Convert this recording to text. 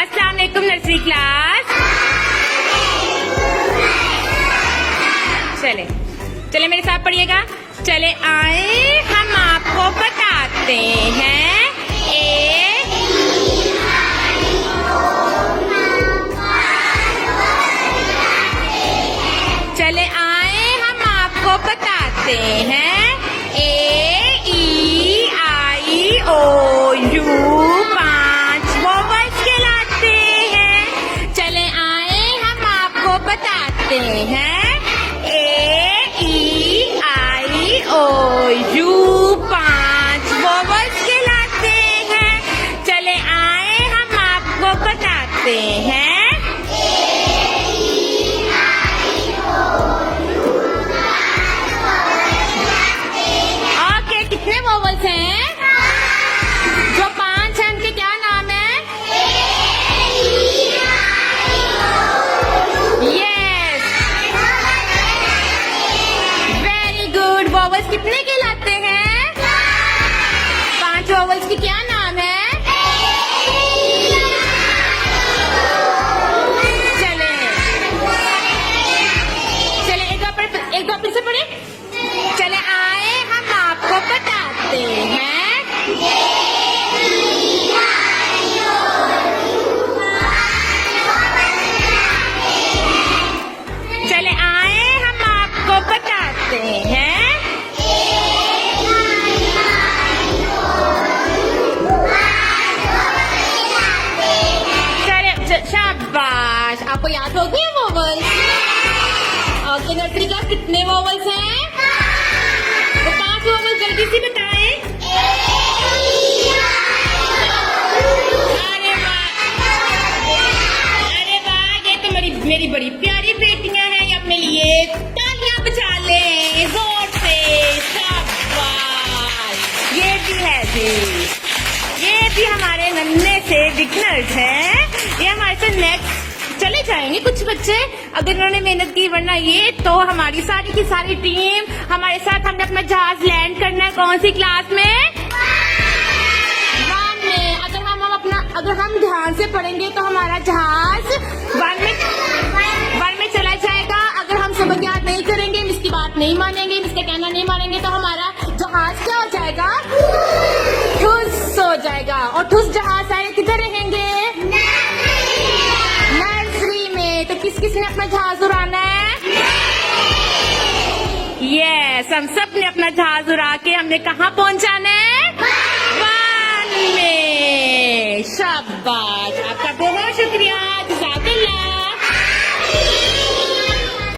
अस्सलाम वालेकुम nursery class. चले चले मेरे साथ पढ़िएगा। चले आए हम आपको बताते हैं चले आए हम आपको बताते हैं AEIOU 5 वोवेल्स कहलाते हैं। चले आए हम आपको बताते हैं AEIOU 5 वोवेल्स कहलाते हैं। चले आए हम आपको बताते हैं कितने वोवेल्स हैं? जो 5 हैं उनके क्या नाम है? Yes, very good. वोवेल्स कितने कहलाते हैं? 5 वोवेल्स की क्या नाम है? चले चले एक बार फिर से पढ़े। चले आए हम आपको बताते हैं चले आए हम आपको बताते हैं चले शाबाश, आपको याद हो गया वोवेल्स? ओके नर्सरी क्लास कितने वोवेल्स हैं? वो 5 वोवेल्स जल्दी से बताएं। अरे वाह, ये तो मेरी बड़ी प्यारी बेटियां हैं। ये अपने लिए तालियां बजा लें जोर से। शाबाश, ये भी है जी, ये भी हमारे नन्हे से बिगनर्स हैं। ये हमारे से नेक्स्ट चले जाएंगे कुछ बच्चे अगर उन्होंने मेहनत की, वरना ये तो हमारी सारी की सारी टीम हमारे साथ। हमने अपना जहाज लैंड करना है कौन सी क्लास में? 1 में। अगर हम ध्यान से पढ़ेंगे तो हमारा जहाज 1 में चला जाएगा। अगर हम सबक याद नहीं करेंगे, इसकी बात नहीं मानेंगे, इसका कहना नहीं मानेंगे, तो हमारा जहाज क्या हो जाएगा? ठुस हो जाएगा। और ठुस जहाज सारे किधर रहेंगे? तो किस ने अपना जहाज उड़ाना है? यस, हम सब ने अपना जहाज उड़ा के हमने कहाँ पहुंचाना है? 1 में। शाबाश, आपका बहुत